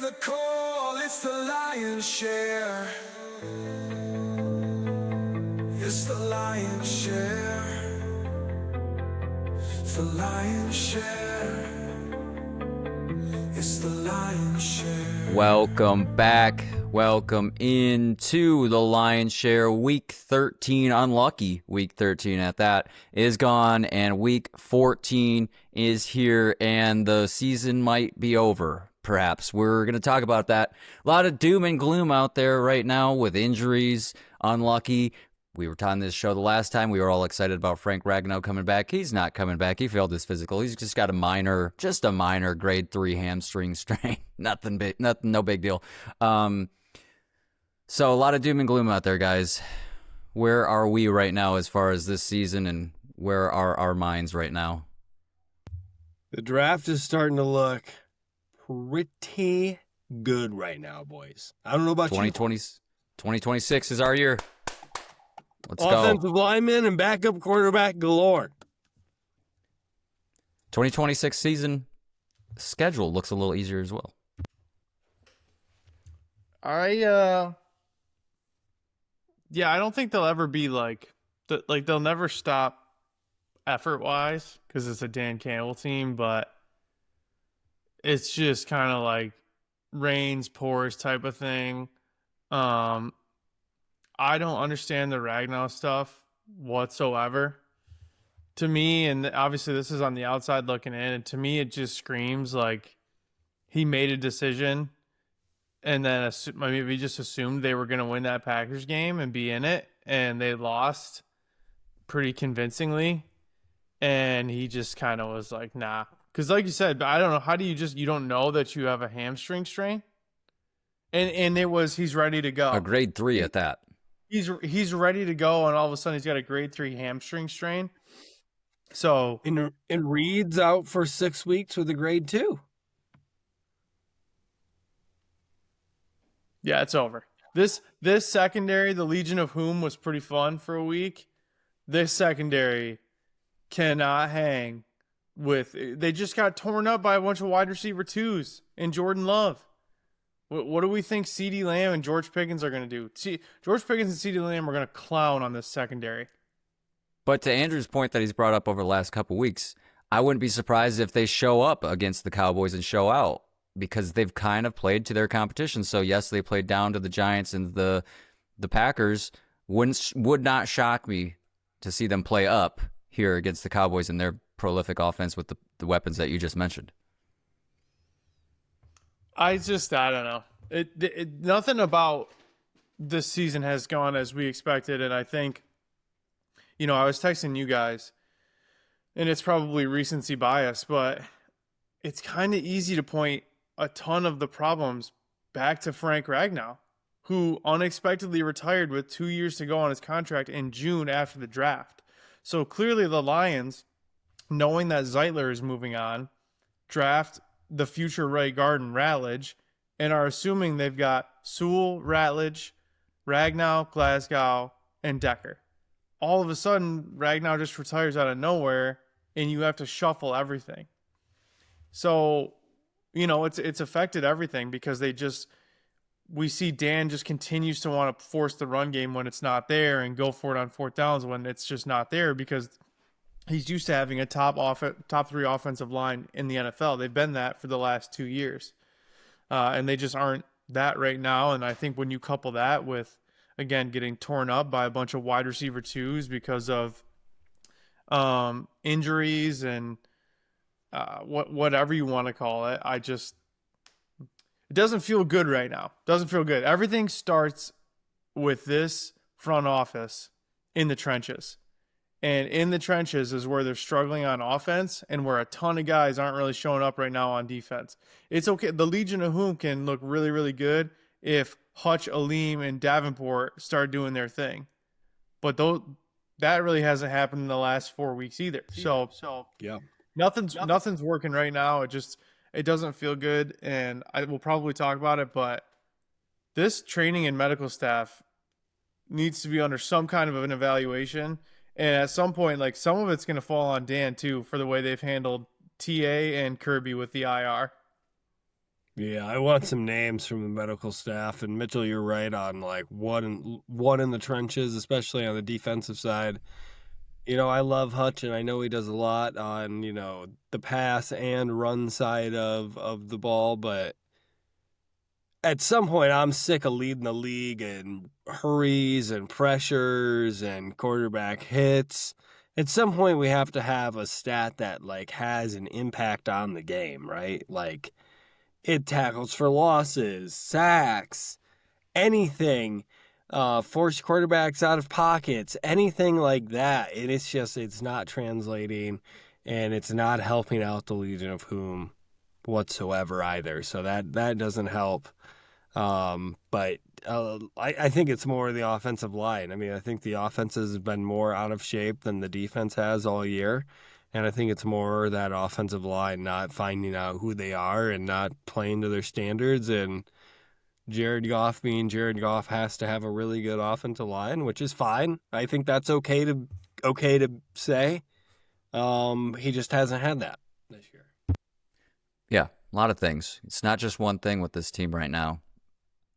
the call, it's the lion's share. It's the lion's share. It's the lion's share. It's the lion's share. Welcome back. Welcome into the Lion's Share. Week 13, unlucky Week 13 at that, is gone, and Week 14 is here, and the season might be over, perhaps. We're going to talk about that. A lot of doom and gloom out there right now with injuries, unlucky. We were on this show the last time. We were all excited about Frank Ragnow coming back. He's not coming back. He failed his physical. He's just got a minor grade 3 hamstring strain. Nothing big, no big deal. So a lot of doom and gloom out there, guys. Where are we right now as far as this season, and where are our minds right now? The draft is starting to look pretty good right now, boys. I don't know about 2026 is our year. Let's go. Offensive lineman and backup quarterback galore. 2026 season schedule looks a little easier as well. I don't think they'll ever be they'll never stop effort-wise because it's a Dan Campbell team, but it's just kind of like rains, pours type of thing. I don't understand the Ragnow stuff whatsoever. To me, and obviously this is on the outside looking in, and to me it just screams like he made a decision and then maybe just assumed they were going to win that Packers game and be in it, and they lost pretty convincingly, and he just kind of was like, nah. Because like you said, I don't know, how do you don't know that you have a hamstring strain? And he's ready to go. A grade 3 at that. He's ready to go, and all of a sudden he's got a grade 3 hamstring strain. So and Reed's out for 6 weeks with a grade 2. Yeah, it's over. This secondary, the Legion of Whom, was pretty fun for a week. This secondary cannot hang with. They just got torn up by a bunch of wide receiver 2s and Jordan Love. What do we think CeeDee Lamb and George Pickens are going to do? George Pickens and CeeDee Lamb are going to clown on this secondary. But to Andrew's point that he's brought up over the last couple weeks, I wouldn't be surprised if they show up against the Cowboys and show out, because they've kind of played to their competition. So yes, they played down to the Giants and the Packers. Would not shock me to see them play up here against the Cowboys and their prolific offense with the weapons that you just mentioned. I don't know. Nothing about this season has gone as we expected, and I think, I was texting you guys, and it's probably recency bias, but it's kind of easy to point a ton of the problems back to Frank Ragnow, who unexpectedly retired with 2 years to go on his contract in June after the draft. So clearly the Lions, knowing that Zeitler is moving on, draft the future right guard in Ratledge, and are assuming they've got Sewell, Ratledge, Ragnow, Glasgow, and Decker. All of a sudden, Ragnow just retires out of nowhere, and you have to shuffle everything. So, it's affected everything, because we see Dan just continues to want to force the run game when it's not there and go for it on fourth downs when it's just not there, because he's used to having a top 3 offensive line in the NFL. They've been that for the last 2 years. And they just aren't that right now. And I think when you couple that with, again, getting torn up by a bunch of wide receiver 2s because of injuries and whatever you want to call it, it doesn't feel good right now. Doesn't feel good. Everything starts with this front office in the trenches. And in the trenches is where they're struggling on offense, and where a ton of guys aren't really showing up right now on defense. It's okay. The Legion of Whom can look really, really good if Hutch, Aleem, and Davenport start doing their thing. But that really hasn't happened in the last 4 weeks either. So yeah, nothing's working right now. It doesn't feel good, and I will probably talk about it, but this training and medical staff needs to be under some kind of an evaluation. And at some point, some of it's going to fall on Dan too, for the way they've handled TA and Kirby with the IR. Yeah, I want some names from the medical staff. And Mitchell, you're right on like one in the trenches, especially on the defensive side. I love Hutch, and I know he does a lot on, the pass and run side of the ball, but at some point I'm sick of leading the league in hurries and pressures and quarterback hits. At some point we have to have a stat that like has an impact on the game, right? Like it tackles for losses, sacks, anything, force quarterbacks out of pockets, anything like that. And it's not translating, and it's not helping out the Legion of Whom whatsoever either. So that doesn't help. But I think it's more the offensive line. I mean, I think the offense has been more out of shape than the defense has all year. And I think it's more that offensive line not finding out who they are and not playing to their standards. And Jared Goff being Jared Goff has to have a really good offensive line, which is fine. I think that's okay to say. He just hasn't had that this year. Yeah, a lot of things. It's not just one thing with this team right now.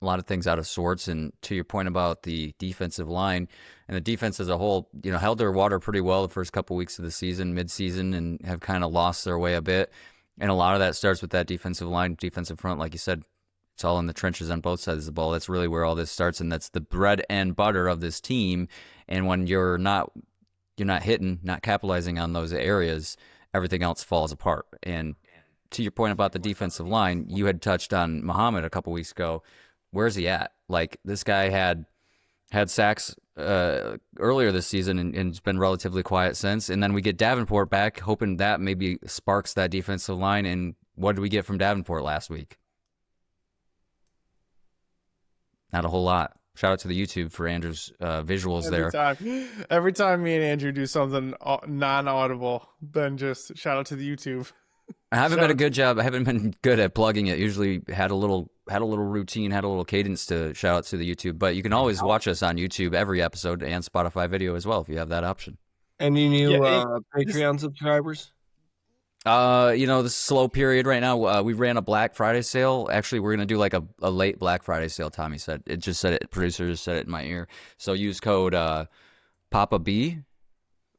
A lot of things out of sorts. And to your point about the defensive line and the defense as a whole, held their water pretty well the first couple weeks of the season, mid-season, and have kind of lost their way a bit. And a lot of that starts with that defensive line, defensive front. Like you said, it's all in the trenches on both sides of the ball. That's really where all this starts, and that's the bread and butter of this team. And when you're not hitting, not capitalizing on those areas, everything else falls apart. And to your point about the defensive line, you had touched on Muhammad a couple weeks ago. Where's he at? Like, this guy had sacks earlier this season and it's been relatively quiet since. And then we get Davenport back, hoping that maybe sparks that defensive line. And what did we get from Davenport last week? Not a whole lot. Shout out to the YouTube for Andrew's visuals Every time me and Andrew do something non-audible, then just shout out to the YouTube. I haven't been a good job. I haven't been good at plugging it. Usually had a little routine, had a little cadence to shout out to the YouTube. But you can always watch us on YouTube every episode and Spotify video as well if you have that option. Any new Patreon subscribers? The slow period right now. We ran a Black Friday sale. Actually, we're gonna do like a late Black Friday sale. Tommy said it. Just said it. Producer just said it in my ear. So use code Papa B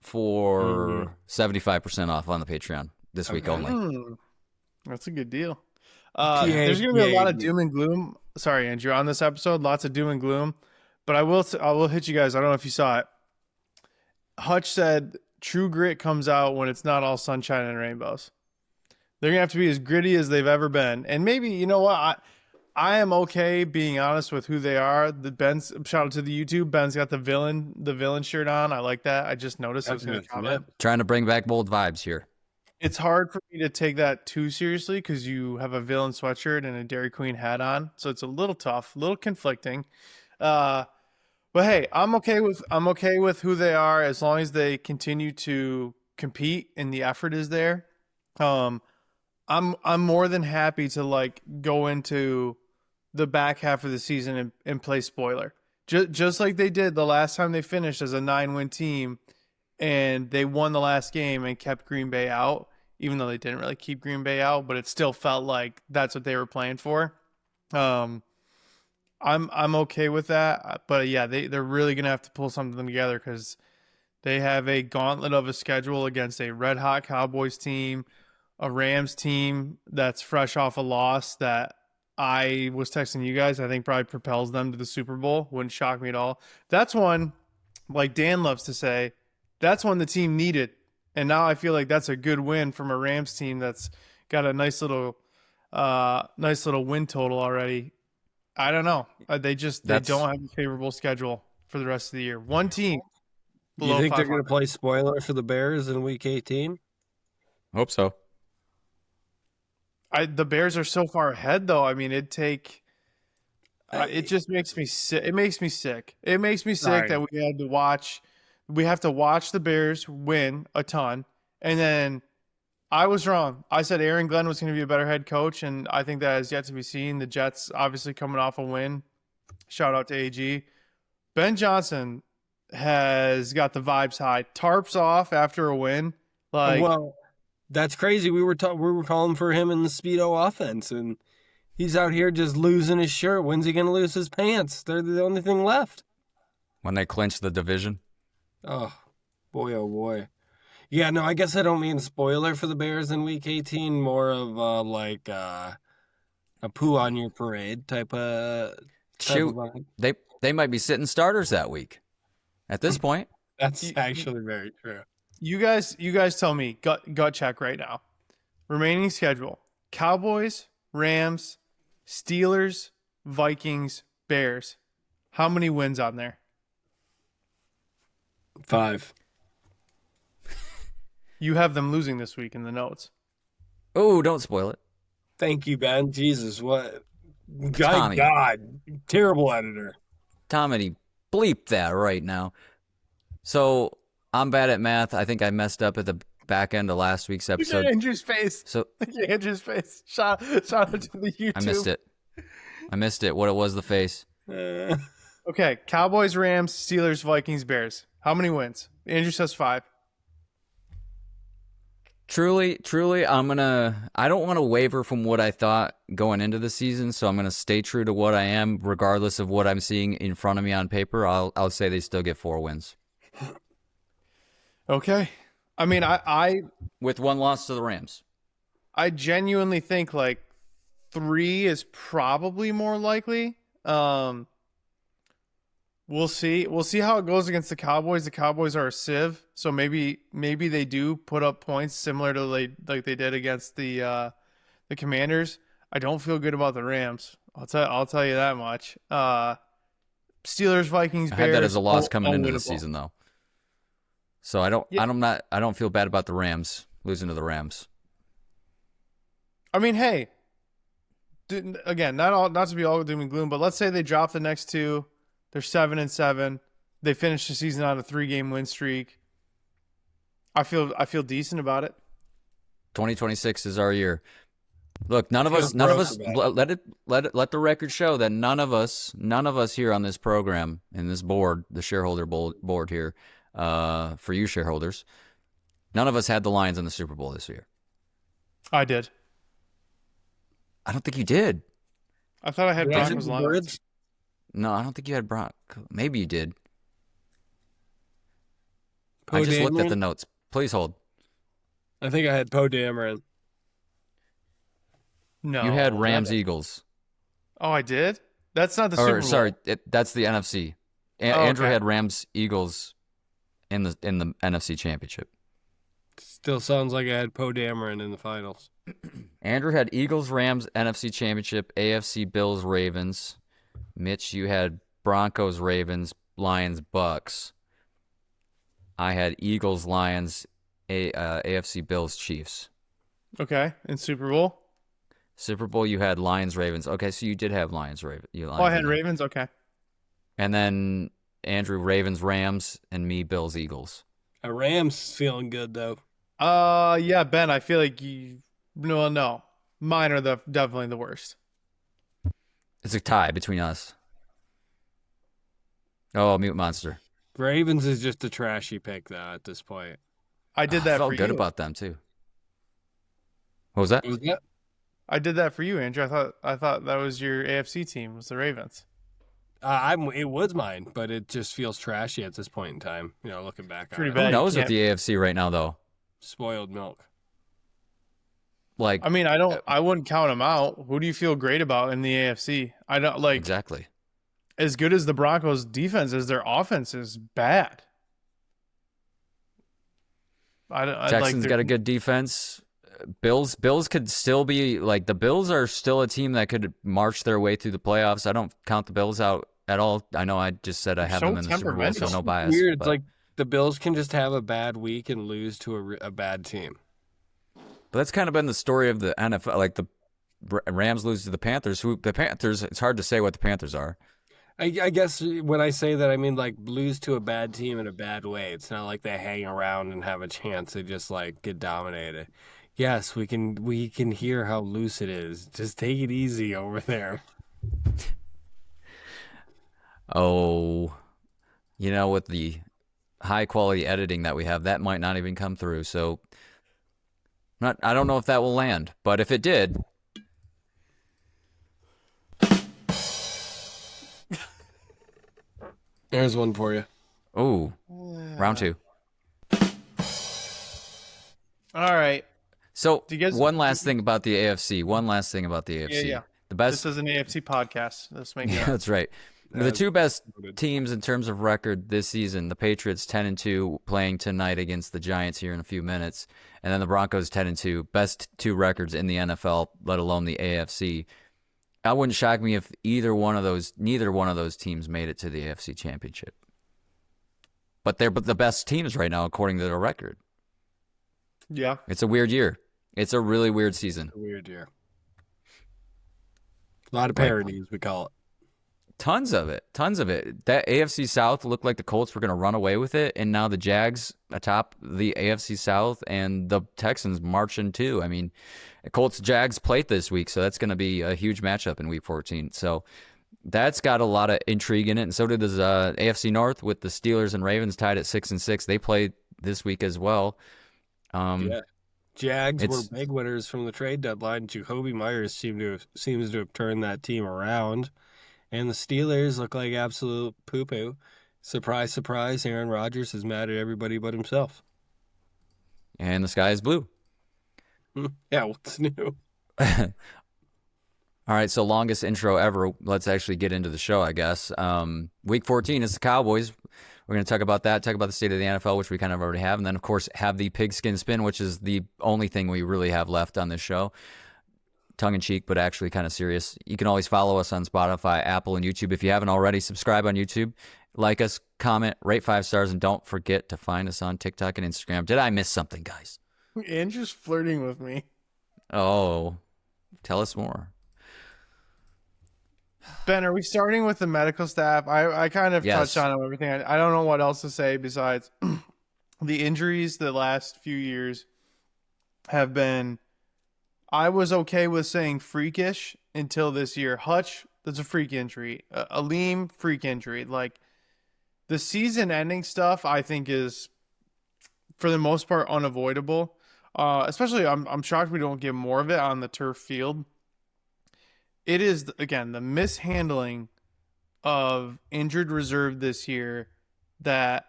for 75% off on the Patreon this week only. That's a good deal. There's gonna be a lot of doom and gloom. Sorry, Andrew, on this episode, lots of doom and gloom. But I will hit you guys. I don't know if you saw it. Hutch said True Grit comes out when it's not all sunshine and rainbows. They're going to have to be as gritty as they've ever been. And maybe, you know what? I am okay being honest with who they are. Shout out to the YouTube. Ben's got the villain shirt on. I like that. I just noticed. I was going to comment. Trying to bring back bold vibes here. It's hard for me to take that too seriously because you have a villain sweatshirt and a Dairy Queen hat on. So it's a little tough, a little conflicting. But hey, I'm okay with who they are as long as they continue to compete and the effort is there. I'm more than happy to like go into the back half of the season and play spoiler. Just like they did the last time they finished as a 9-win team and they won the last game and kept Green Bay out, even though they didn't really keep Green Bay out, but it still felt like that's what they were playing for. I'm okay with that, but yeah, they're really gonna have to pull something together because they have a gauntlet of a schedule against a red hot Cowboys team, a Rams team that's fresh off a loss that I was texting you guys. I think probably propels them to the Super Bowl. Wouldn't shock me at all. That's one, like Dan loves to say, that's one the team needed, and now I feel like that's a good win from a Rams team that's got a nice little win total already. I don't know. They don't have a favorable schedule for the rest of the year. One team. You think they're going to play spoiler for the Bears in Week 18? Hope so. The Bears are so far ahead, though. I mean, it just makes me sick. It makes me sick. It makes me sick that we have to watch the Bears win a ton, and then I was wrong. I said Aaron Glenn was going to be a better head coach, and I think that is yet to be seen. The Jets obviously coming off a win. Shout out to AG. Ben Johnson has got the vibes high. Tarps off after a win. Well, that's crazy. We were calling for him in the Speedo offense, and He's out here just losing his shirt. When's he going to lose his pants? They're the only thing left. When they clinch the division. Oh boy. Yeah, no, I guess I don't mean spoiler for the Bears in Week 18. More of a poo on your parade type of. Shoot, they might be sitting starters that week. At this point, That's actually very true. You guys tell me, gut check right now. Remaining schedule: Cowboys, Rams, Steelers, Vikings, Bears. How many wins on there? 5. You have them losing this week in the notes. oh, don't spoil it. Thank you, Ben. Jesus, what? Tommy. God, terrible editor. Tommy, bleep that right now. So I'm bad at math. I think I messed up at the back end of last week's episode. Andrew's face. So Andrew's face. Shout out to the YouTube. I missed it. What it was, the face. Okay, Cowboys, Rams, Steelers, Vikings, Bears. How many wins? Andrew says 5. Truly, I don't want to waver from what I thought going into the season, so I'm going to stay true to what I am, regardless of what I'm seeing in front of me on paper. I'll say they still get 4 wins. Okay. I mean, I With 1 loss to the Rams. I genuinely think like 3 is probably more likely. We'll see. We'll see how it goes against the Cowboys. The Cowboys are a sieve, so maybe they do put up points similar to like they did against the Commanders. I don't feel good about the Rams. I'll tell you that much. Steelers, Vikings, Bears. I had that as a loss coming into the season, though. So I don't feel bad about the Rams losing to the Rams. I mean, hey, again, not to be all doom and gloom, but let's say they drop the next 2. They're 7-7. They finish the season on a 3-game win streak. I feel decent about it. 2026 is our year. Look, none of us let the record show that none of us here on this program and this board, the shareholder board here, for you shareholders, none of us had the Lions in the Super Bowl this year. I did. I don't think you did. I thought I had Broncos Lions. No, I don't think you had Broncos. Maybe you did. I just looked at the notes. Please hold. I think I had Poe Dameron. No. You had Rams Eagles. Oh, I did? That's not the Super Bowl. Sorry, that's the NFC. Andrew had Rams Eagles in the NFC Championship. Still sounds like I had Poe Dameron in the finals. Andrew had Eagles, Rams, NFC Championship, AFC Bills, Ravens. Mitch, you had Broncos, Ravens, Lions, Bucks. I had Eagles, Lions, AFC Bills, Chiefs. Okay, in Super Bowl? Super Bowl, you had Lions, Ravens. Okay, so you did have Lions, Ravens. I had Ravens? Okay. And then Andrew, Ravens, Rams, and me, Bills, Eagles. Rams feeling good, though. Yeah, Ben, I feel like no. Mine are definitely the worst. It's a tie between us. Oh, Mute Monster. Ravens is just a trashy pick, though, at this point. I did that I felt for good you. about them, too. What was that? I did that for you, Andrew. I thought that was your AFC team, was the Ravens. It was mine, but it just feels trashy at this point in time, looking back on it. bad. Who knows with the AFC right now, though? Spoiled milk. Like, I mean, I wouldn't count them out. Who do you feel great about in the AFC? I don't like exactly. As good as the Broncos defense is, their offense is bad. Texans got a good defense. Bills could still be like, the Bills are still a team that could march their way through the playoffs. I don't count the Bills out at all. I know I just said I have them in the Super Bowl, so no bias. Weird. It's like the Bills can just have a bad week and lose to a bad team. But that's kind of been the story of the NFL. Like the Rams lose to the Panthers. It's hard to say what the Panthers are. I guess when I say that, I mean like lose to a bad team in a bad way. It's not like they hang around and have a chance. They just like get dominated. Yes, we can hear how loose it is. Just take it easy over there. Oh, with the high quality editing that we have, that might not even come through. So I don't know if that will land, but if it did, There's one for you. Oh, round 2. All right. So Do you guys- one last thing about the AFC. Yeah. The best. This is an AFC podcast. Let's make it. Yeah, that's right. The two best teams in terms of record this season: the Patriots 10-2, playing tonight against the Giants here in a few minutes, and then the Broncos 10-2. Best 2 records in the NFL, let alone the AFC. That wouldn't shock me if neither one of those teams made it to the AFC Championship. But they're the best teams right now according to their record. Yeah. It's a weird year. It's a really weird season. A weird year. A lot of parodies, we call it. Tons of it. That AFC South looked like the Colts were going to run away with it, and now the Jags atop the AFC South and the Texans marching too. I mean, Colts-Jags played this week, so that's going to be a huge matchup in Week 14. So that's got a lot of intrigue in it, and so did the AFC North with the Steelers and Ravens tied at 6-6. They played this week as well. Yeah. Jags were big winners from the trade deadline. Jacoby Myers seems to have turned that team around. And the Steelers look like absolute poo-poo. Surprise, surprise, Aaron Rodgers is mad at everybody but himself. And the sky is blue. Yeah, what's new? All right, so longest intro ever. Let's actually get into the show, I guess. Week 14 is the Cowboys. We're going to talk about that, talk about the state of the NFL, which we kind of already have, and then, of course, have the pigskin spin, which is the only thing we really have left on this show. Tongue-in-cheek, but actually kind of serious. You can always follow us on Spotify, Apple, and YouTube. If you haven't already, subscribe on YouTube, like us, comment, rate 5 stars, and don't forget to find us on TikTok and Instagram. Did I miss something, guys? Andrew's flirting with me. Oh, tell us more. Ben, are we starting with the medical staff? I kind of touched on everything. I don't know what else to say besides the injuries the last few years have been, I was okay with saying freakish until this year. Hutch, that's a freak injury. Aleem, freak injury. Like, the season-ending stuff, I think, is, for the most part, unavoidable. Especially, I'm shocked we don't get more of it on the turf field. It is, again, the mishandling of injured reserve this year that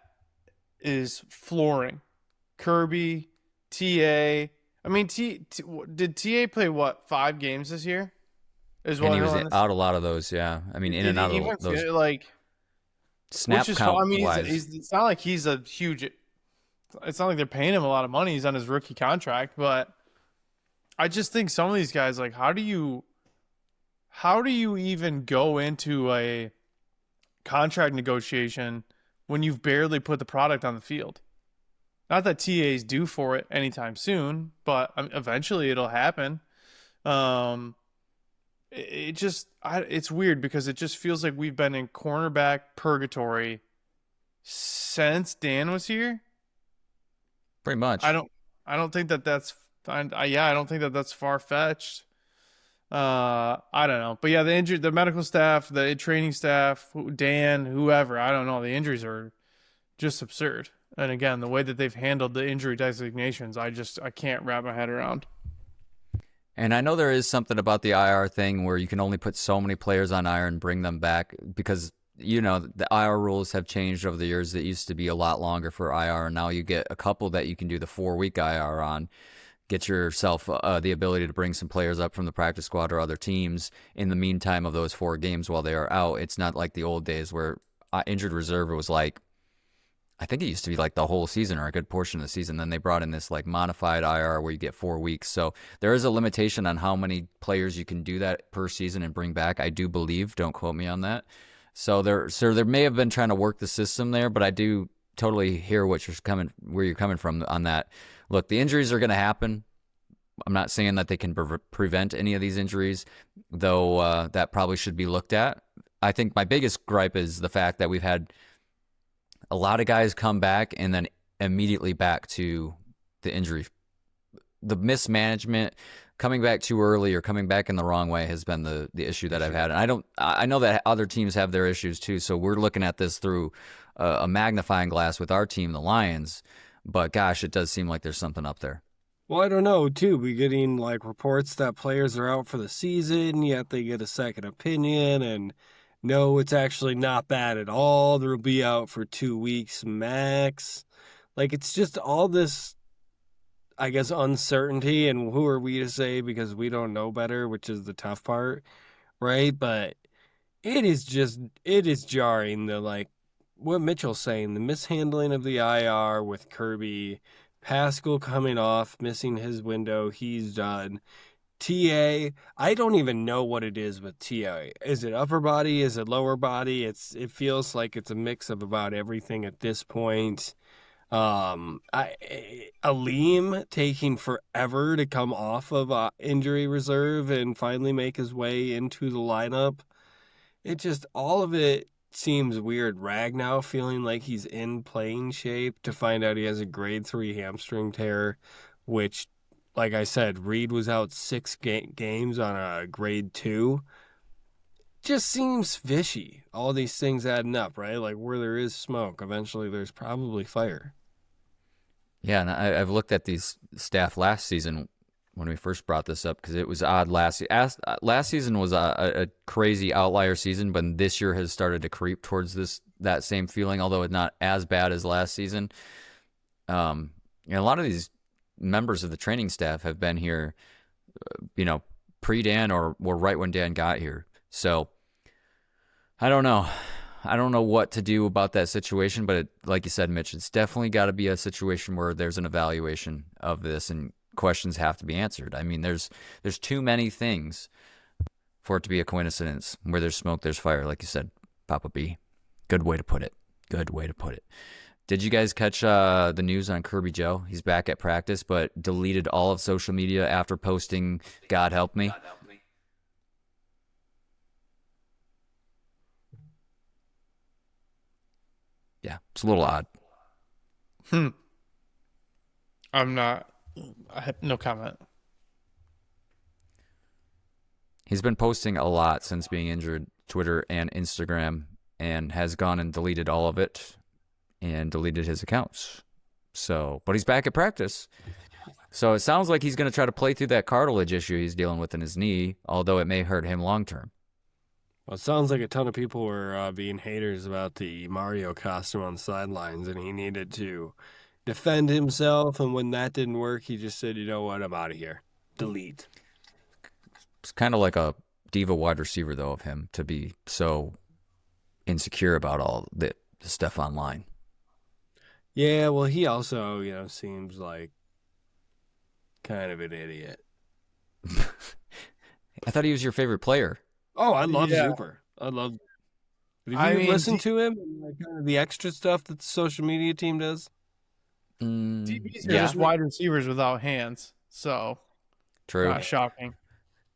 is flooring. Kirby, TA. I mean, did TA play, 5 games this year? And he was out a lot of those, yeah. I mean, in and out of those. Like, snap count I mean, wise. it's not like he's a huge... It's not like they're paying him a lot of money. He's on his rookie contract, but I just think some of these guys, like, how do you even go into a contract negotiation when you've barely put the product on the field? Not that TA's due for it anytime soon, but eventually it'll happen. It's weird because it just feels like we've been in cornerback purgatory since Dan was here. Pretty much. I don't think that's fine. I don't think that's far fetched. I don't know, but yeah, the medical staff, the training staff, Dan, whoever, I don't know. The injuries are just absurd. And again, the way that they've handled the injury designations, I can't wrap my head around. And I know there is something about the IR thing where you can only put so many players on IR and bring them back because, the IR rules have changed over the years. It used to be a lot longer for IR, and now you get a couple that you can do the 4-week IR on. Get yourself the ability to bring some players up from the practice squad or other teams in the meantime of those 4 games while they are out. It's not like the old days where injured reserve was like, I think it used to be like the whole season or a good portion of the season. Then they brought in this like modified IR where you get 4 weeks. So there is a limitation on how many players you can do that per season and bring back. I do believe, don't quote me on that. So there may have been trying to work the system there, but I do totally hear where you're coming from on that. Look, the injuries are going to happen. I'm not saying that they can prevent any of these injuries, though that probably should be looked at. I think my biggest gripe is the fact that we've had a lot of guys come back and then immediately back to the injury. The mismanagement, coming back too early or coming back in the wrong way has been the issue that I've had. And I know that other teams have their issues too, so we're looking at this through a magnifying glass with our team, the Lions. But gosh, it does seem like there's something up there. Well, I don't know, too. We're getting, reports that players are out for the season, yet they get a second opinion, and no, it's actually not bad at all. They'll be out for 2 weeks max. Like, it's just all this, I guess, uncertainty, and who are we to say because we don't know better, which is the tough part, right? But it is jarring, the, like, what Mitchell's saying, the mishandling of the IR with Kirby, Pascal coming off, missing his window, he's done. TA, I don't even know what it is with TA. Is it upper body? Is it lower body? It feels like it's a mix of about everything at this point. Aleem taking forever to come off of injury reserve and finally make his way into the lineup. It just, all of it seems weird. Ragnow feeling like he's in playing shape to find out he has a grade 3 hamstring tear, which, like I said, Reed was out 6 games on a grade 2. Just seems fishy. All these things adding up, right? Like, where there is smoke, eventually there's probably fire. Yeah, and I've looked at these staff last season when we first brought this up because it was odd last season was a crazy outlier season, but this year has started to creep towards that same feeling, although it's not as bad as last season. A lot of these members of the training staff have been here, pre-Dan or right when Dan got here. So I don't know. I don't know what to do about that situation, but like you said, Mitch, it's definitely got to be a situation where there's an evaluation of this and questions have to be answered. I mean, there's too many things for it to be a coincidence. Where there's smoke, there's fire, like you said, Papa B. Good way to put it. Good way to put it. Did you guys catch the news on Kirby Joe? He's back at practice, but deleted all of social media after posting "God help me." Yeah, it's a little odd. I have no comment. He's been posting a lot since being injured, Twitter and Instagram, and has gone and deleted all of it and deleted his accounts. So, but he's back at practice. So it sounds like he's going to try to play through that cartilage issue he's dealing with in his knee, although it may hurt him long term. Well, it sounds like a ton of people were being haters about the Mario costume on the sidelines, and he needed to defend himself. And when that didn't work, he just said, "You know what? I'm out of here. Delete." It's kind of like a diva wide receiver, though, of him to be so insecure about all the stuff online. Yeah, well, he also, seems like kind of an idiot. I thought he was your favorite player. Oh, I love Yeah. Zuper. Have you listened to him and like kind of the extra stuff that the social media team does? DBs are Yeah, just wide receivers without hands, so true. not shocking.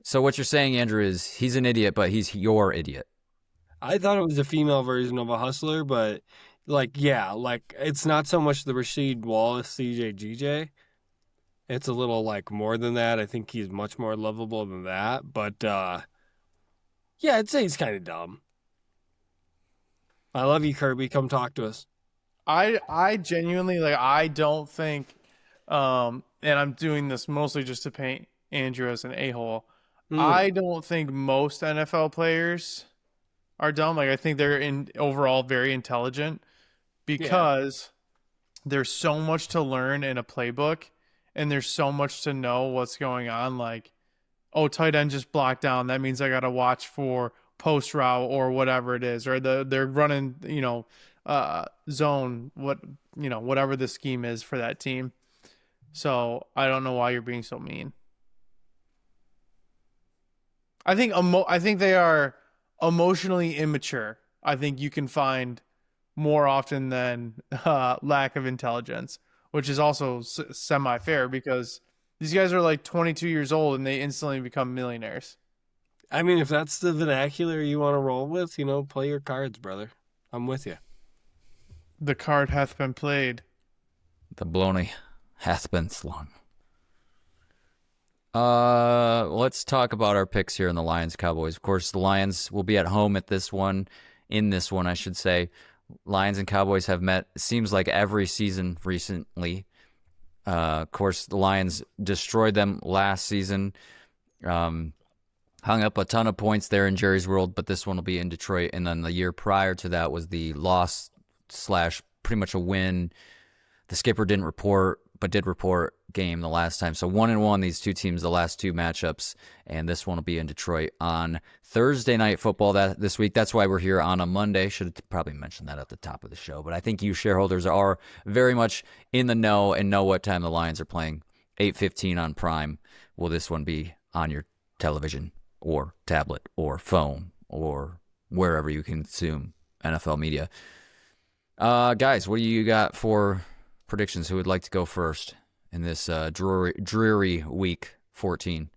So what you're saying, Andrew, is he's an idiot, but he's your idiot. I thought it was a female version of a hustler, but it's not so much the Rasheed Wallace CJ GJ. It's a little like more than that. I think he's much more lovable than that. But yeah, I'd say he's kind of dumb. I love you, Kirby. Come talk to us. I genuinely I don't think and I'm doing this mostly just to paint Andrew as an a-hole. I don't think most NFL players are dumb. I think they're overall very intelligent because there's so much to learn in a playbook and there's so much to know what's going on. Like, oh, tight end just blocked down. That means I got to watch for post route or whatever it is, or they're running, zone, whatever the scheme is for that team. So I don't know why you're being so mean. I think they are emotionally immature. I think you can find more often than lack of intelligence, which is also semi-fair because these guys are like 22 years old and they instantly become millionaires. I mean, if that's the vernacular you want to roll with, play your cards, brother. I'm with you. The card hath been played. The baloney hath been slung. Let's talk about our picks here in the Lions Cowboys. Of course, the Lions will be at home in this one, I should say. Lions and Cowboys have met, seems like every season recently. Of course, the Lions destroyed them last season. hung up a ton of points there in Jerry's World, but this one will be in Detroit. And then the year prior to that was the loss slash pretty much a win. The skipper didn't report, but did report game the last time. So 1-1, these two teams, the last two matchups, and this one will be in Detroit on Thursday Night Football this week. That's why we're here on a Monday. Should have probably mentioned that at the top of the show, but I think you shareholders are very much in the know and know what time the Lions are playing. 8:15 on Prime. Will this one be on your television or tablet or phone or wherever you consume NFL media? Guys, what do you got for predictions? Who would like to go first in this dreary week 14?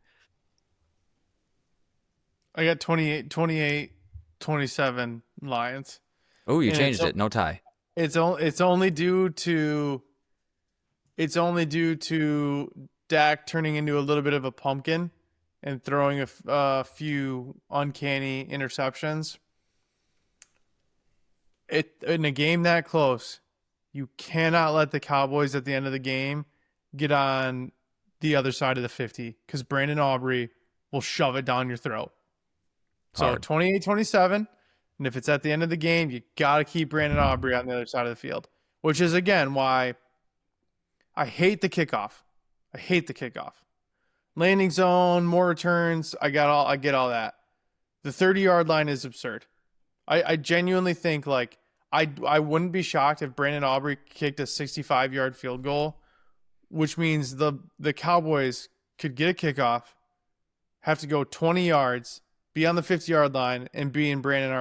I got 28, 27 Lions. Oh, you changed it. No tie. It's only due to Dak turning into a little bit of a pumpkin and throwing a few uncanny interceptions. In a game that close, you cannot let the Cowboys at the end of the game get on the other side of the 50 because Brandon Aubrey will shove it down your throat. So 28-27, and if it's at the end of the game, you got to keep Brandon Aubrey on the other side of the field, which is, again, why I hate the kickoff. Landing zone, more returns, I get all that. The 30-yard line is absurd. I genuinely think, like, I wouldn't be shocked if Brandon Aubrey kicked a 65-yard field goal, which means the Cowboys could get a kickoff, have to go 20 yards, be on the 50-yard line, and be in Brandon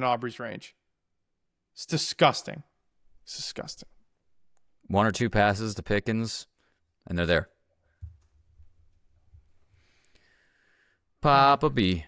Aubrey's range. It's disgusting. One or two passes to Pickens, and they're there. Papa B.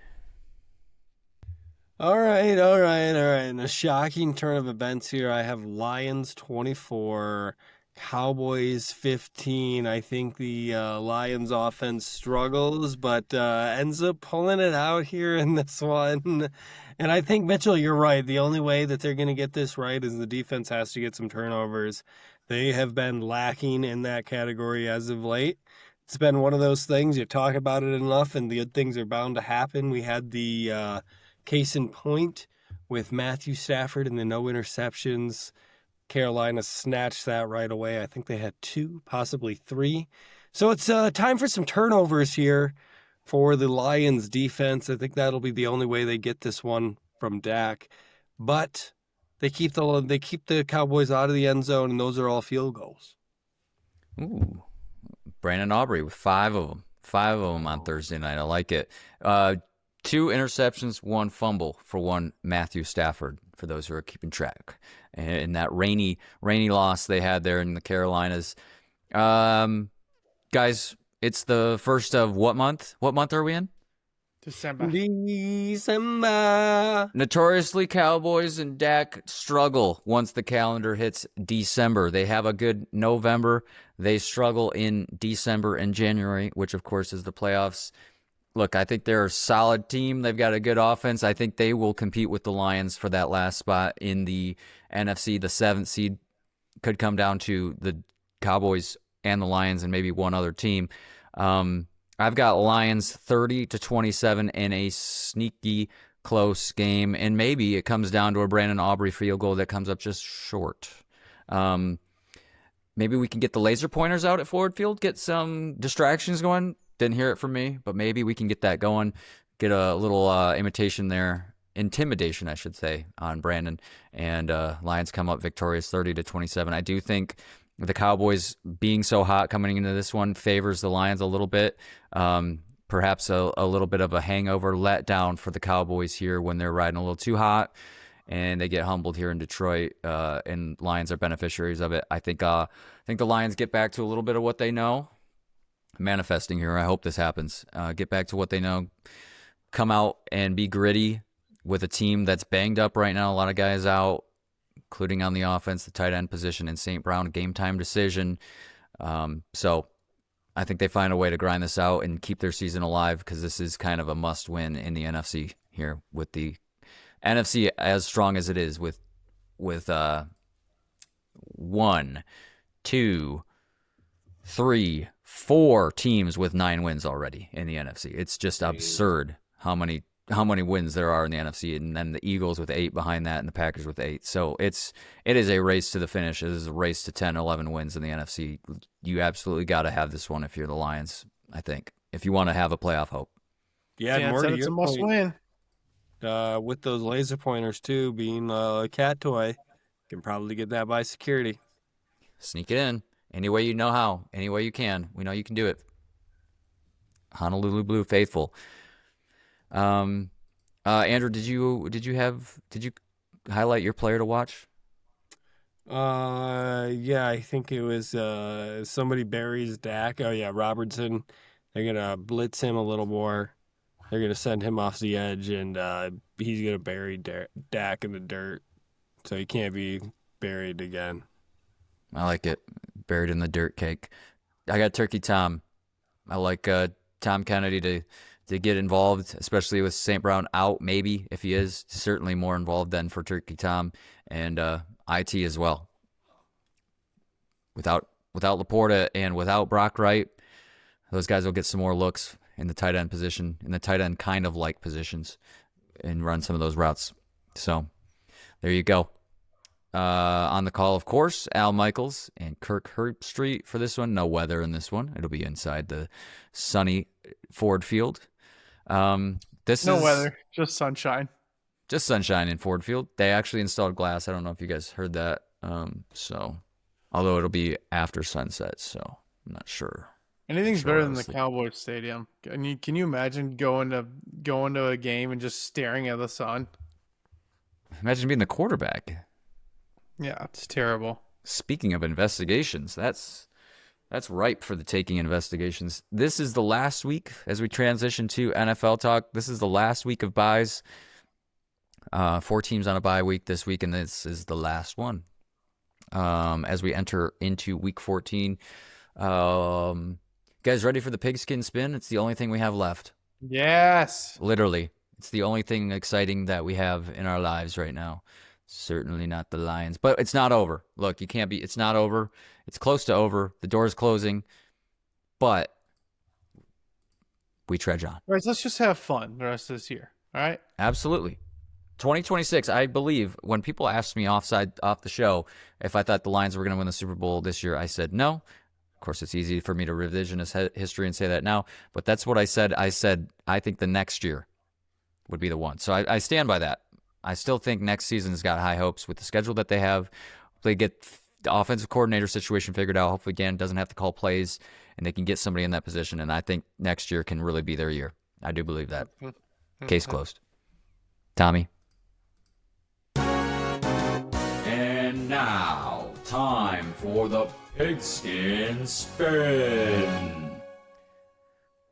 All right. In a shocking turn of events here, I have Lions 24, Cowboys 15. I think the Lions offense struggles, but ends up pulling it out here in this one. And I think, Mitchell, you're right. The only way that they're going to get this right is the defense has to get some turnovers. They have been lacking in that category as of late. It's been one of those things, you talk about it enough and the good things are bound to happen. We had the case in point with Matthew Stafford and the no interceptions. Carolina snatched that right away. I think they had 2, possibly 3. So it's time for some turnovers here for the Lions defense. I think that'll be the only way they get this one from Dak. But they keep the Cowboys out of the end zone, and those are all field goals. Ooh, Brandon Aubrey with 5 of them. 5 of them on Thursday night. I like it. 2 interceptions, 1 fumble for one Matthew Stafford, for those who are keeping track. And that rainy loss they had there in the Carolinas. Guys, it's the first of what month? What month are we in? December. Notoriously, Cowboys and Dak struggle once the calendar hits December. They have a good November. They struggle in December and January, which, of course, is the playoffs. Look, I think they're a solid team. They've got a good offense. I think they will compete with the Lions for that last spot in the NFC. The 7th seed could come down to the Cowboys and the Lions and maybe one other team. I've got Lions 30-27 in a sneaky close game, and maybe it comes down to a Brandon Aubrey field goal that comes up just short. Maybe we can get the laser pointers out at Ford Field, get some distractions going. Didn't hear it from me, but maybe we can get that going, get a little intimidation, I should say, on Brandon, and Lions come up victorious 30-27. I do think the Cowboys being so hot coming into this one favors the Lions a little bit. Perhaps a little bit of a hangover letdown for the Cowboys here when they're riding a little too hot and they get humbled here in Detroit, and Lions are beneficiaries of it. I think the Lions get back to a little bit of what they know. Manifesting here. I hope this happens. Get back to what they know. Come out and be gritty with a team that's banged up right now. A lot of guys out, including on the offense, the tight end position, and St. Brown, game time decision. So I think they find a way to grind this out and keep their season alive, because this is kind of a must win in the NFC here, with the NFC as strong as it is with 1, 2, 3, 4 teams with 9 wins already in the NFC. It's just absurd how many wins there are in the NFC, and then the Eagles with 8 behind that, and the Packers with 8. So it is a race to the finish. It is a race to 10, 11 wins in the NFC. You absolutely got to have this one if you're the Lions, I think, if you want to have a playoff hope. Yeah, Dan more said to it's a your must point, win. with those laser pointers too being a cat toy, can probably get that by security. Sneak it in any way you know how, any way you can. We know you can do it. Honolulu Blue faithful. Andrew, did you highlight your player to watch? Yeah, I think it was somebody buries Dak. Oh yeah, Robertson. They're gonna blitz him a little more. They're gonna send him off the edge, and he's gonna bury Dak in the dirt, so he can't be buried again. I like it. Buried in the dirt cake. I got Turkey Tom. I like Tom Kennedy to get involved, especially with St. Brown out, maybe, if he is. Certainly more involved than for Turkey Tom, and IT as well. Without Laporta and without Brock Wright, those guys will get some more looks in the tight end position, in the tight end kind of like positions, and run some of those routes. So there you go. On the call, of course, Al Michaels and Kirk Herbstreit for this one. No weather in this one. It'll be inside the sunny Ford Field. No weather, just sunshine. Just sunshine in Ford Field. They actually installed glass. I don't know if you guys heard that. Although it'll be after sunset, so I'm not sure. Anything's better than the Cowboys stadium. Can you imagine going to a game and just staring at the sun? Imagine being the quarterback. Yeah, it's terrible. Speaking of investigations, that's ripe for the taking investigations. This is the last week as we transition to NFL talk. This is the last week of buys. 4 teams on a bye week this week, and this is the last one. As we enter into week 14. Guys, ready for the pigskin spin? It's the only thing we have left. Yes. Literally. It's the only thing exciting that we have in our lives right now. Certainly not the Lions, but it's not over. Look, it's not over. It's close to over. The door's closing, but we trudge on. Guys, let's just have fun the rest of this year. All right? Absolutely. 2026, I believe, when people asked me off the show if I thought the Lions were going to win the Super Bowl this year, I said no. Of course, it's easy for me to revisionist history and say that now, but that's what I said. I said I think the next year would be the one. So I stand by that. I still think next season's got high hopes with the schedule that they have. They get the offensive coordinator situation figured out. Hopefully, again, doesn't have to call plays, and they can get somebody in that position. And I think next year can really be their year. I do believe that. Case closed. Tommy? And now, time for the pigskin spin.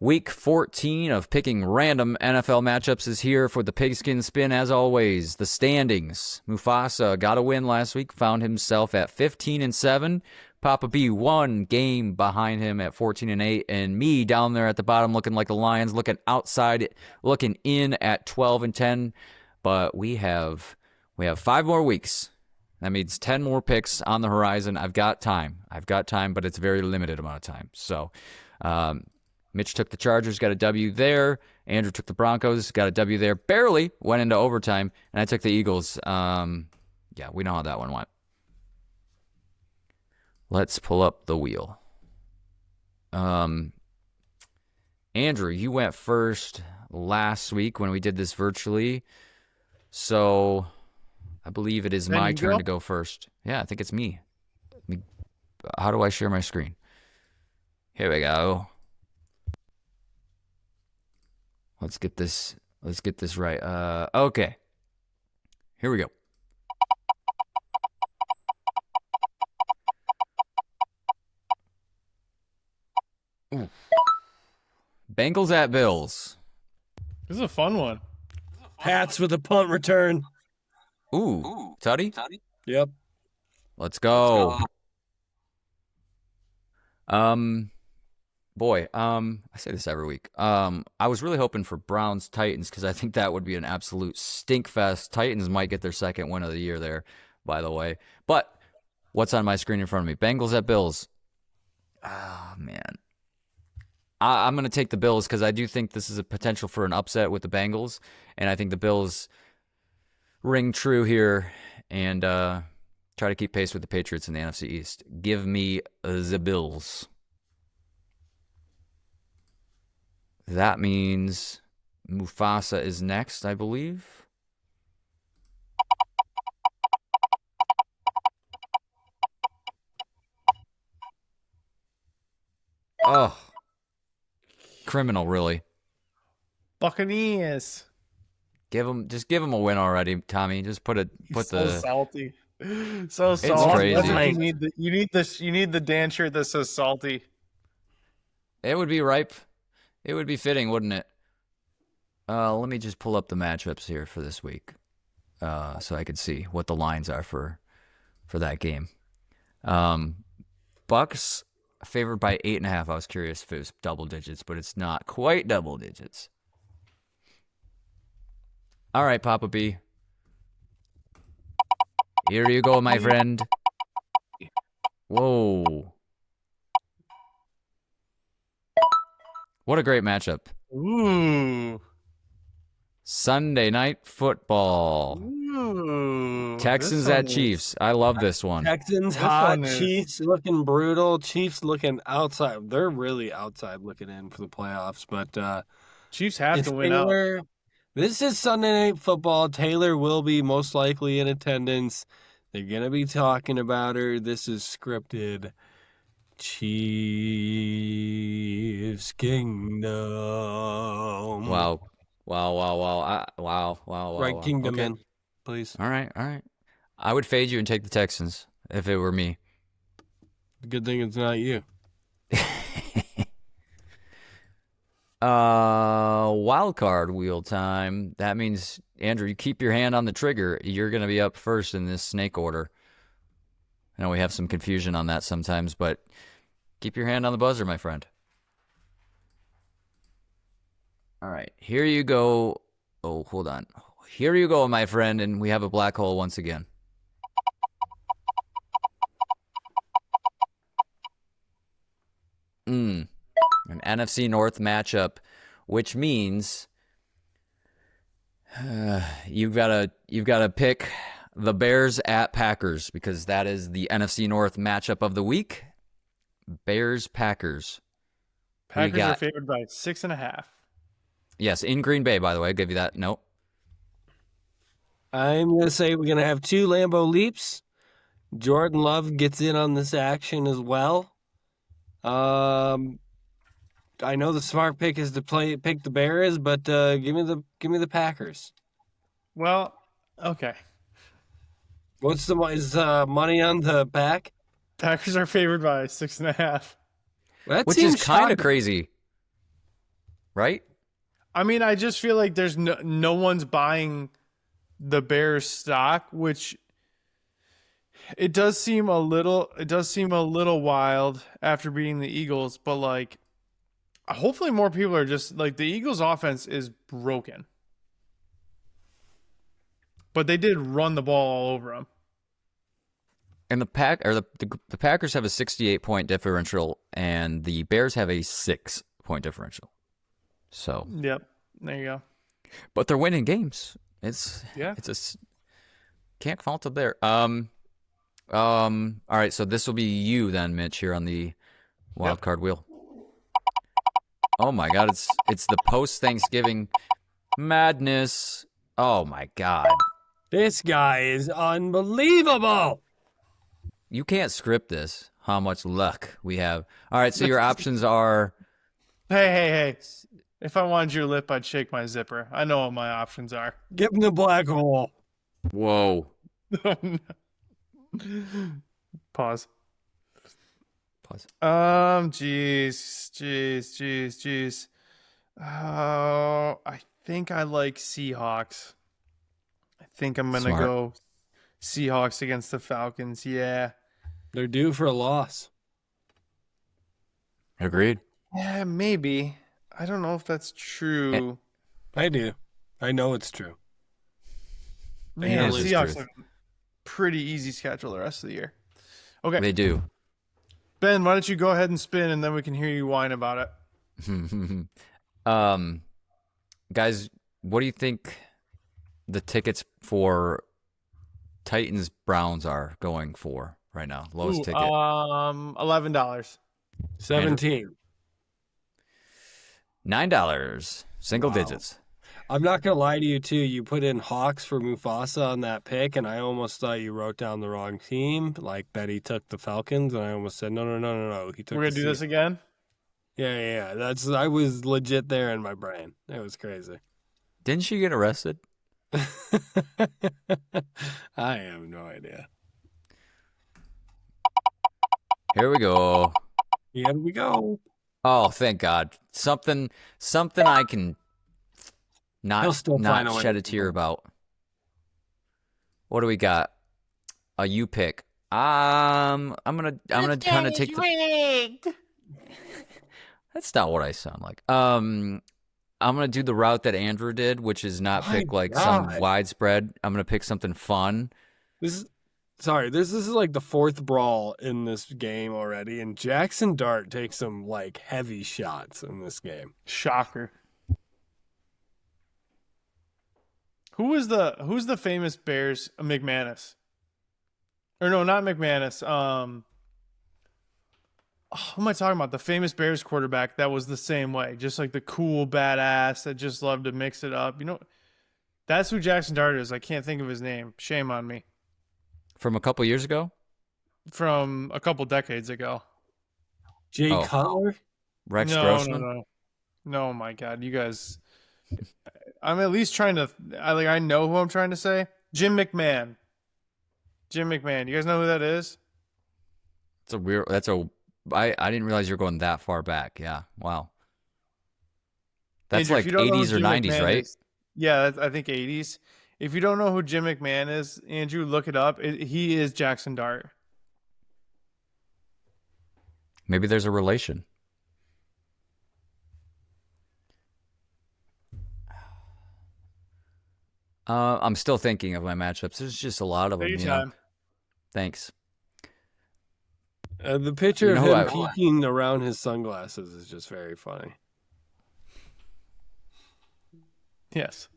Week 14 of picking random NFL matchups is here for the pigskin spin. As always, the standings. Mufasa got a win last week, found himself at 15-7. Papa B 1 game behind him at 14-8, and me down there at the bottom looking like the Lions, looking outside, looking in at 12-10. But we have 5 more weeks. That means 10 more picks on the horizon. I've got time, but it's a very limited amount of time. So, Mitch took the Chargers, got a W there. Andrew took the Broncos, got a W there. Barely went into overtime, and I took the Eagles. Yeah, we know how that one went. Let's pull up the wheel. Andrew, you went first last week when we did this virtually, so I believe it is my turn to go first. Yeah, I think it's me. How do I share my screen? Here we go. Let's get this right. Okay. Here we go. Ooh. Bengals at Bills. This is a fun one. Pats with a punt return. Ooh. Tutty? Yep. Let's go. I say this every week. I was really hoping for Browns Titans because I think that would be an absolute stink fest. Titans might get their second win of the year there, by the way. But what's on my screen in front of me? Bengals at Bills. Oh man. I'm going to take the Bills because I do think this is a potential for an upset with the Bengals, and I think the Bills ring true here and try to keep pace with the Patriots in the NFC East. Give me the Bills. That means Mufasa is next, I believe. Oh, criminal, really. Buccaneers. Give him a win already, Tommy. Just put So the. salty. So salty. crazy. That's what you need the Dan shirt that says salty. It would be ripe. It would be fitting, wouldn't it? Let me just pull up the matchups here for this week, so I could see what the lines are for that game. Bucks favored by 8.5. I was curious if it was double digits, but it's not quite double digits. All right, Papa B. Here you go, my friend. Whoa. What a great matchup. Ooh. Sunday Night Football. Ooh. Texans at Chiefs. I love this one. Texans This hot, one is- Chiefs looking brutal, Chiefs looking outside. They're really outside looking in for the playoffs, but Chiefs have it's to win out. Taylor. This is Sunday Night Football. Taylor will be most likely in attendance. They're going to be talking about her. This is scripted. Chiefs Kingdom. Wow. Wow. Right, wow. Kingdom Okay. in, please. All right. I would fade you and take the Texans if it were me. Good thing it's not you. Wild card wheel time. That means, Andrew, you keep your hand on the trigger. You're going to be up first in this snake order. I know we have some confusion on that sometimes, but keep your hand on the buzzer, my friend. All right, here you go. Oh, hold on. Here you go, my friend, and we have a black hole once again. An NFC North matchup, which means you've got to pick the Bears at Packers because that is the NFC North matchup of the week. Bears Packers. Packers are favored by 6.5. Yes, in Green Bay, by the way. I'll give you that. Nope. I'm going to say we're going to have 2 Lambeau leaps. Jordan Love gets in on this action as well. I know the smart pick is to pick the Bears, but give me the Packers. Well, okay. What's the money on the pack? Packers are favored by 6.5. That Which seems is kind of shocking. crazy, right? I mean, I just feel like there's no one's buying the Bears stock, which it does seem a little wild after beating the Eagles, but like hopefully more people are just like the Eagles offense is broken. But they did run the ball all over them. And the Packers have a 68-point differential, and the Bears have a 6-point differential. So, Yep. There you go. but they're winning games. Can't fault it there. All right, so this will be you then, Mitch, here on the wild card wheel. Oh my God, it's the post-Thanksgiving madness. Oh my God. This guy is unbelievable. You can't script this, how much luck we have. All right, so your options are Hey. If I wanted your lip, I'd shake my zipper. I know what my options are. Give him the black hole. whoa. Pause. Pause. Jeez. Oh, I think I like Seahawks. I think I'm gonna Smart. go Seahawks against the Falcons. Yeah. They're due for a loss. Agreed. Yeah, maybe. I don't know if that's true. I do. I know it's true. Man, it is Seahawks true. have a pretty easy schedule the rest of the year. Okay, They do. Ben, why don't you go ahead and spin, and then we can hear you whine about it. Guys, what do you think the tickets for Titans Browns are going for right now? Lowest Ooh, ticket. $11. 17. $9. Single Wow. digits. I'm not gonna lie to you too. You put in Hawks for Mufasa on that pick, and I almost thought you wrote down the wrong team. Like Betty took the Falcons, and I almost said no. He took. We're gonna do this again. Yeah. I was legit there in my brain. It was crazy. Didn't she get arrested? I have no idea. Here we go. Here we go. Oh, thank God. Something I can He'll still find a way shed to a tear win. about. What do we got? A you pick. I'm gonna kind of take the. That's not what I sound like. I'm gonna do the route that Andrew did, which is not My pick like God. some widespread. I'm gonna pick something fun. This is like the fourth brawl in this game already, and Jackson Dart takes some like heavy shots in this game. Shocker. Who's the famous Bears McManus? Or no, not McManus. Who am I talking about? The famous Bears quarterback that was the same way, just like the cool badass that just loved to mix it up. You know, that's who Jackson Dart is. I can't think of his name. Shame on me. From a couple years ago, From a couple decades ago. Jay Oh. Cutler? Rex No, Grossman. no, my God, you guys. I'm at least trying to. I know who I'm trying to say. Jim McMahon. Jim McMahon. You guys know who that is? It's a weird. I didn't realize you were going that far back. Yeah. Wow. That's Andrew, like if you don't know who 80s or Jim 90s, McMahon right? is- yeah, I think 80s. If you don't know who Jim McMahon is, Andrew, look it up. He is Jackson Dart. Maybe there's a relation. I'm still thinking of my matchups. There's just a lot of them. Take You your know? time. Thanks. The picture You know of who him peeking around his sunglasses is just very funny. Yes.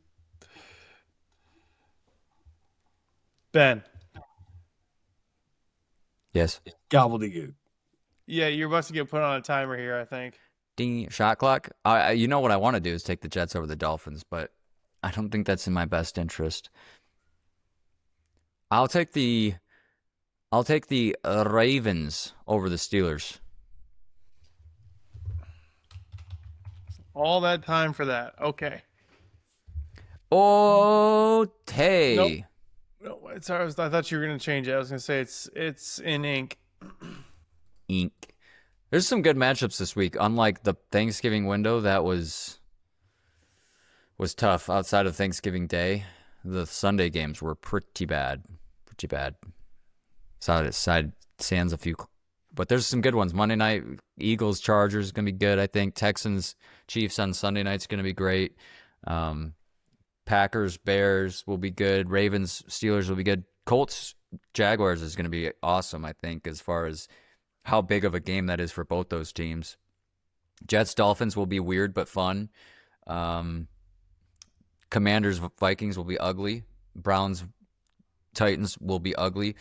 Ben. Yes. Gobbledygook. Yeah, you're about to get put on a timer here, I think. Ding. Shot clock. You know what I want to do is take the Jets over the Dolphins, but I don't think that's in my best interest. I'll take the Ravens over the Steelers. All that time for that. Okay. Okay. No, it's I thought you were gonna change it. I was gonna say it's in ink. Ink. There's some good matchups this week. Unlike the Thanksgiving window, that was tough. Outside of Thanksgiving Day, the Sunday games were pretty bad. Pretty bad. Side sands a few, but there's some good ones. Monday night, Eagles Chargers is gonna be good. I think Texans Chiefs on Sunday night's gonna be great. Packers Bears will be good. Ravens Steelers will be good. Colts Jaguars is gonna be awesome. I think as far as how big of a game that is for both those teams. Jets Dolphins will be weird but fun. Commanders Vikings will be ugly. Browns Titans will be ugly.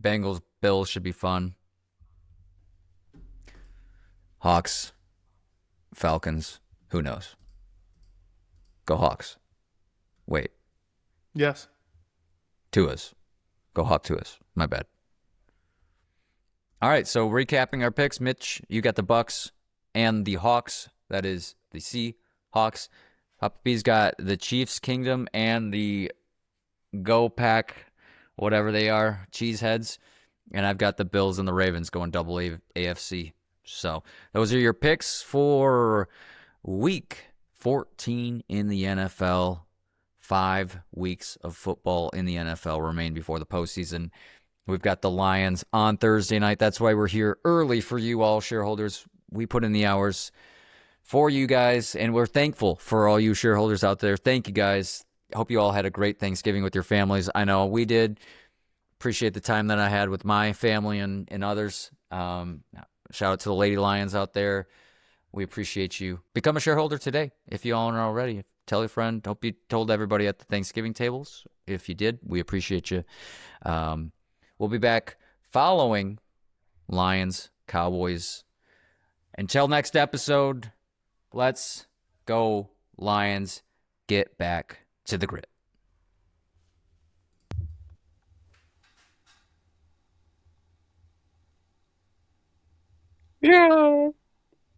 Bengals Bills should be fun. Hawks Falcons, who knows? Go Hawks. Wait, Yes. Tua's. Go Hawk Tua's. My bad. All right, so recapping our picks, Mitch, you got the Bucks and the Hawks. That is the Seahawks. Puppy's got the Chiefs Kingdom and the Go Pack, whatever they are, Cheeseheads. And I've got the Bills and the Ravens going double AFC. So those are your picks for week 14 in the NFL. 5 weeks of football in the NFL remain before the postseason. We've got the Lions on Thursday night. That's why we're here early for you all shareholders. We put in the hours for you guys, and we're thankful for all you shareholders out there. Thank you, guys. Hope you all had a great Thanksgiving with your families. I know we did. Appreciate the time that I had with my family and others. Shout out to the Lady Lions out there. We appreciate you. Become a shareholder today if you aren't already. Tell your friend. Hope you told everybody at the Thanksgiving tables. If you did, we appreciate you. We'll be back following Lions, Cowboys. Until next episode, let's go, Lions. Get back to the grit. Yeah.